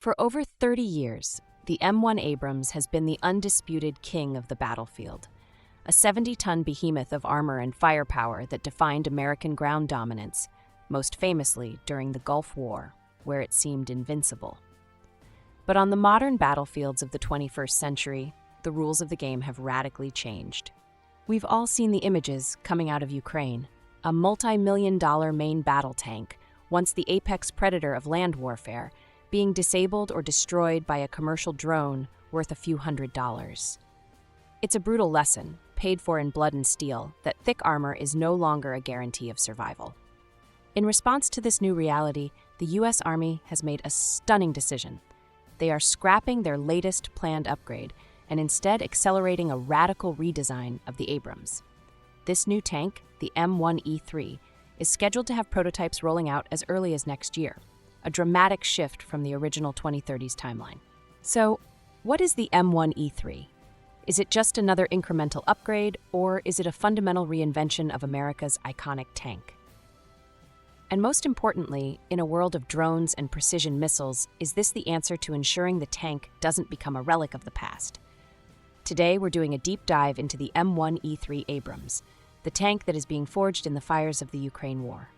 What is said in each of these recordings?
For over 30 years, the M1 Abrams has been the undisputed king of the battlefield, a 70-ton behemoth of armor and firepower that defined American ground dominance, most famously during the Gulf War, where it seemed invincible. But on the modern battlefields of the 21st century, the rules of the game have radically changed. We've all seen the images coming out of Ukraine, a multi-million-dollar main battle tank, once the apex predator of land warfare, being disabled or destroyed by a commercial drone worth a few $100s. It's a brutal lesson, paid for in blood and steel, that thick armor is no longer a guarantee of survival. In response to this new reality, the U.S. Army has made a stunning decision. They are scrapping their latest planned upgrade and instead accelerating a radical redesign of the Abrams. This new tank, the M1E3, is scheduled to have prototypes rolling out as early as next year, a dramatic shift from the original 2030s timeline. So, what is the M1E3? Is it just another incremental upgrade, or is it a fundamental reinvention of America's iconic tank? And most importantly, in a world of drones and precision missiles, is this the answer to ensuring the tank doesn't become a relic of the past? Today, we're doing a deep dive into the M1E3 Abrams, the tank that is being forged in the fires of the Ukraine war.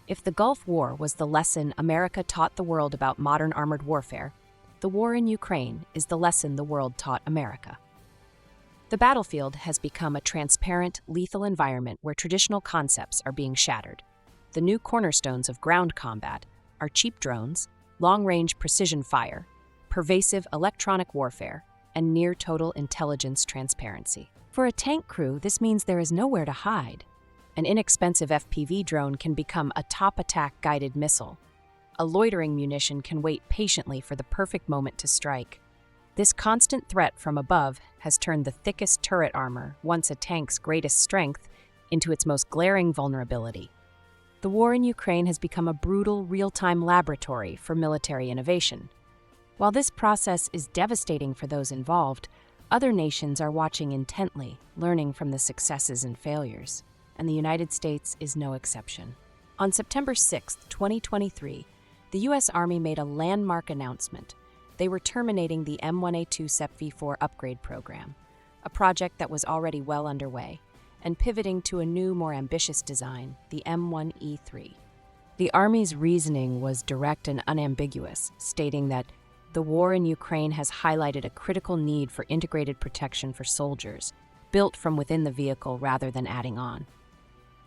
If the Gulf War was the lesson America taught the world about modern armored warfare, the war in Ukraine is the lesson the world taught America. The battlefield has become a transparent, lethal environment where traditional concepts are being shattered. The new cornerstones of ground combat are cheap drones, long-range precision fire, pervasive electronic warfare, and near-total intelligence transparency. For a tank crew, this means there is nowhere to hide. An inexpensive FPV drone can become a top-attack guided missile. A loitering munition can wait patiently for the perfect moment to strike. This constant threat from above has turned the thickest turret armor, once a tank's greatest strength, into its most glaring vulnerability. The war in Ukraine has become a brutal, real-time laboratory for military innovation. While this process is devastating for those involved, other nations are watching intently, learning from the successes and failures, and the United States is no exception. On September 6, 2023, the U.S. Army made a landmark announcement. They were terminating the M1A2 SEPV4 upgrade program, a project that was already well underway, and pivoting to a new, more ambitious design, the M1E3. The Army's reasoning was direct and unambiguous, stating that the war in Ukraine has highlighted a critical need for integrated protection for soldiers, built from within the vehicle rather than adding on.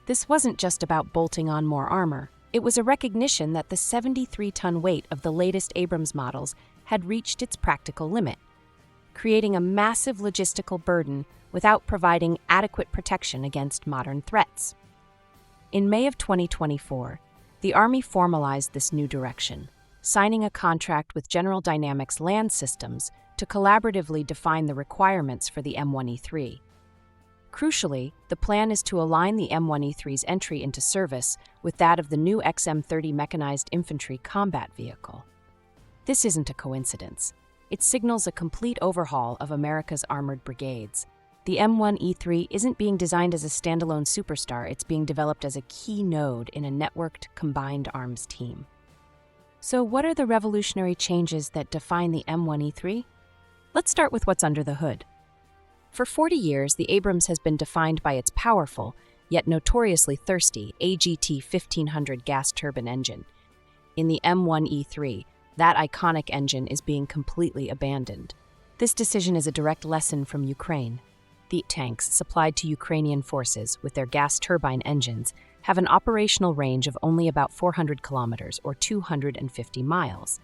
This wasn't just about bolting on more armor. It was a recognition that the 73-ton weight of the latest Abrams models had reached its practical limit, creating a massive logistical burden without providing adequate protection against modern threats. In May of 2024, the Army formalized this new direction, signing a contract with General Dynamics Land Systems to collaboratively define the requirements for the M1E3. Crucially, the plan is to align the M1E3's entry into service with that of the new XM-30 mechanized infantry combat vehicle. This isn't a coincidence. It signals a complete overhaul of America's armored brigades. The M1E3 isn't being designed as a standalone superstar, it's being developed as a key node in a networked, combined arms team. So what are the revolutionary changes that define the M1E3? Let's start with what's under the hood. For 40 years, the Abrams has been defined by its powerful, yet notoriously thirsty, AGT 1500 gas turbine engine. In the M1E3, that iconic engine is being completely abandoned. This decision is a direct lesson from Ukraine. The tanks supplied to Ukrainian forces with their gas turbine engines have an operational range of only about 400 kilometers or 250 miles.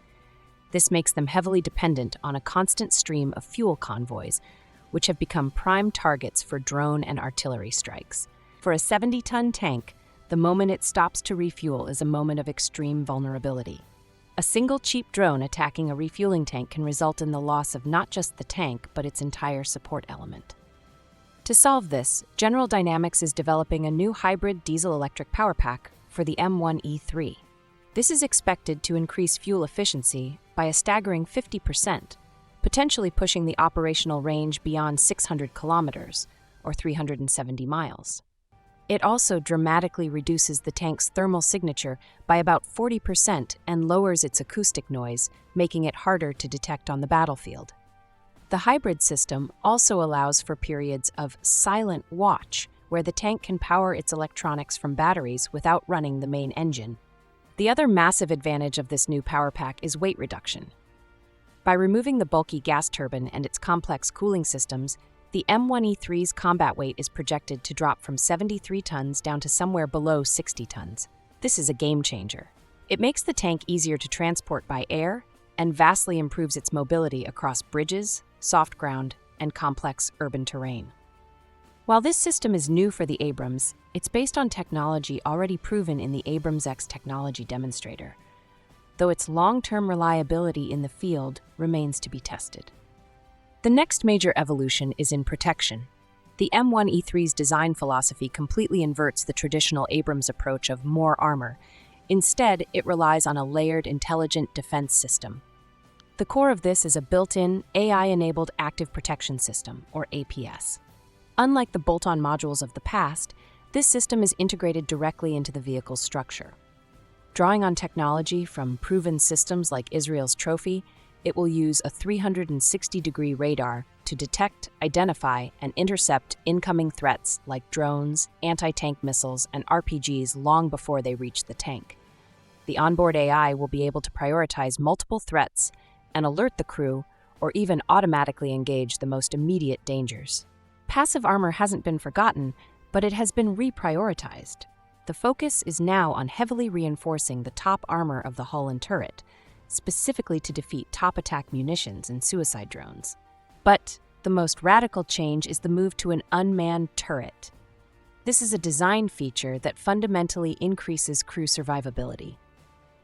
This makes them heavily dependent on a constant stream of fuel convoys, which have become prime targets for drone and artillery strikes. For a 70-ton tank, the moment it stops to refuel is a moment of extreme vulnerability. A single cheap drone attacking a refueling tank can result in the loss of not just the tank, but its entire support element. To solve this, General Dynamics is developing a new hybrid diesel-electric power pack for the M1E3. This is expected to increase fuel efficiency by a staggering 50%, potentially pushing the operational range beyond 600 kilometers, or 370 miles. It also dramatically reduces the tank's thermal signature by about 40% and lowers its acoustic noise, making it harder to detect on the battlefield. The hybrid system also allows for periods of silent watch, where the tank can power its electronics from batteries without running the main engine. The other massive advantage of this new power pack is weight reduction. By removing the bulky gas turbine and its complex cooling systems, the M1E3's combat weight is projected to drop from 73 tons down to somewhere below 60 tons. This is a game changer. It makes the tank easier to transport by air and vastly improves its mobility across bridges, soft ground, and complex urban terrain. While this system is new for the Abrams, it's based on technology already proven in the Abrams X technology demonstrator, though its long-term reliability in the field remains to be tested. The next major evolution is in protection. The M1E3's design philosophy completely inverts the traditional Abrams approach of more armor. Instead, it relies on a layered intelligent defense system. The core of this is a built-in, AI-enabled active protection system, or APS. Unlike the bolt-on modules of the past, this system is integrated directly into the vehicle's structure. Drawing on technology from proven systems like Israel's Trophy, it will use a 360-degree radar to detect, identify, and intercept incoming threats like drones, anti-tank missiles, and RPGs long before they reach the tank. The onboard AI will be able to prioritize multiple threats and alert the crew, or even automatically engage the most immediate dangers. Passive armor hasn't been forgotten, but it has been reprioritized. The focus is now on heavily reinforcing the top armor of the hull and turret, specifically to defeat top attack munitions and suicide drones. But the most radical change is the move to an unmanned turret. This is a design feature that fundamentally increases crew survivability.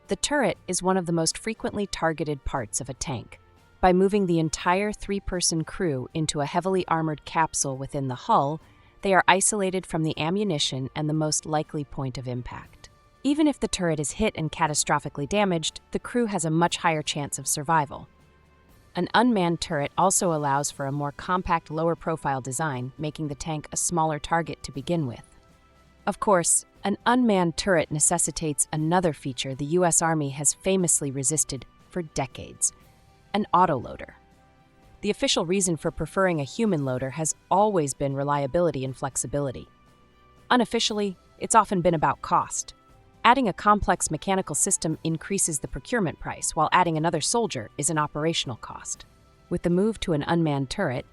The turret is one of the most frequently targeted parts of a tank. By moving the entire three-person crew into a heavily armored capsule within the hull, they are isolated from the ammunition and the most likely point of impact. Even if the turret is hit and catastrophically damaged, the crew has a much higher chance of survival. An unmanned turret also allows for a more compact, lower-profile design, making the tank a smaller target to begin with. Of course, an unmanned turret necessitates another feature the U.S. Army has famously resisted for decades: an autoloader. The official reason for preferring a human loader has always been reliability and flexibility. Unofficially, it's often been about cost. Adding a complex mechanical system increases the procurement price, while adding another soldier is an operational cost. With the move to an unmanned turret,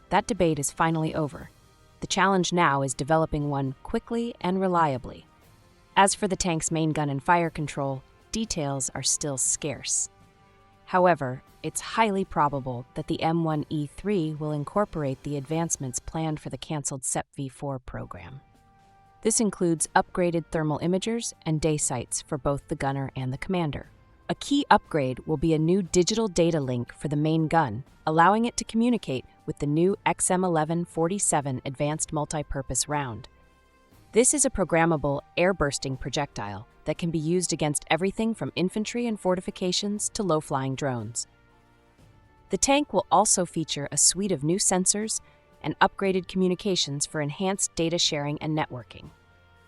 that debate is finally over. The challenge now is developing one quickly and reliably. As for the tank's main gun and fire control, details are still scarce. However, it's highly probable that the M1E3 will incorporate the advancements planned for the canceled SEP-V4 program. This includes upgraded thermal imagers and day sights for both the gunner and the commander. A key upgrade will be a new digital data link for the main gun, allowing it to communicate with the new XM1147 Advanced Multipurpose Round. This is a programmable, air-bursting projectile that can be used against everything from infantry and fortifications to low-flying drones. The tank will also feature a suite of new sensors and upgraded communications for enhanced data sharing and networking.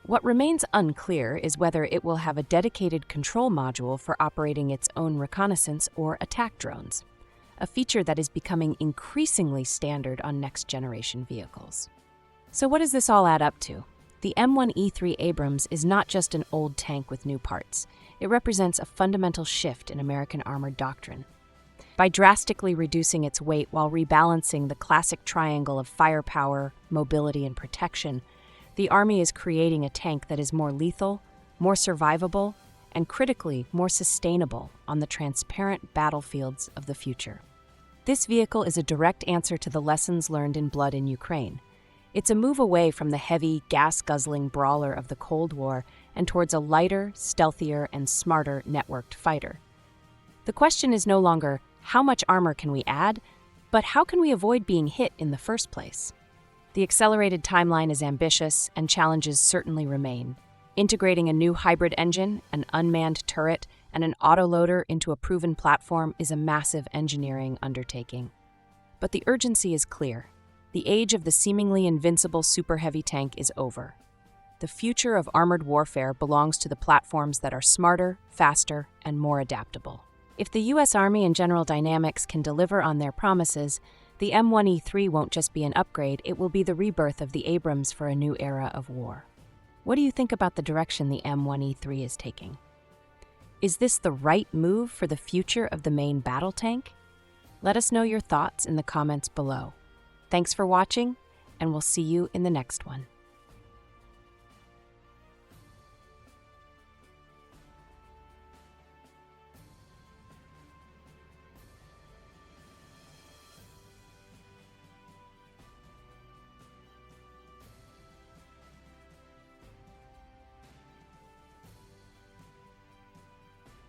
What remains unclear is whether it will have a dedicated control module for operating its own reconnaissance or attack drones, a feature that is becoming increasingly standard on next-generation vehicles. So what does this all add up to? The M1E3 Abrams is not just an old tank with new parts. It represents a fundamental shift in American armored doctrine. By drastically reducing its weight while rebalancing the classic triangle of firepower, mobility, and protection, the Army is creating a tank that is more lethal, more survivable, and critically more sustainable on the transparent battlefields of the future. This vehicle is a direct answer to the lessons learned in Blood in Ukraine. It's a move away from the heavy, gas-guzzling brawler of the Cold War and towards a lighter, stealthier, and smarter networked fighter. The question is no longer, how much armor can we add, but how can we avoid being hit in the first place? The accelerated timeline is ambitious, and challenges certainly remain. Integrating a new hybrid engine, an unmanned turret, and an autoloader into a proven platform is a massive engineering undertaking. But the urgency is clear. The age of the seemingly invincible super heavy tank is over. The future of armored warfare belongs to the platforms that are smarter, faster, and more adaptable. If the U.S. Army and General Dynamics can deliver on their promises, the M1E3 won't just be an upgrade, it will be the rebirth of the Abrams for a new era of war. What do you think about the direction the M1E3 is taking? Is this the right move for the future of the main battle tank? Let us know your thoughts in the comments below. Thanks for watching, and we'll see you in the next one.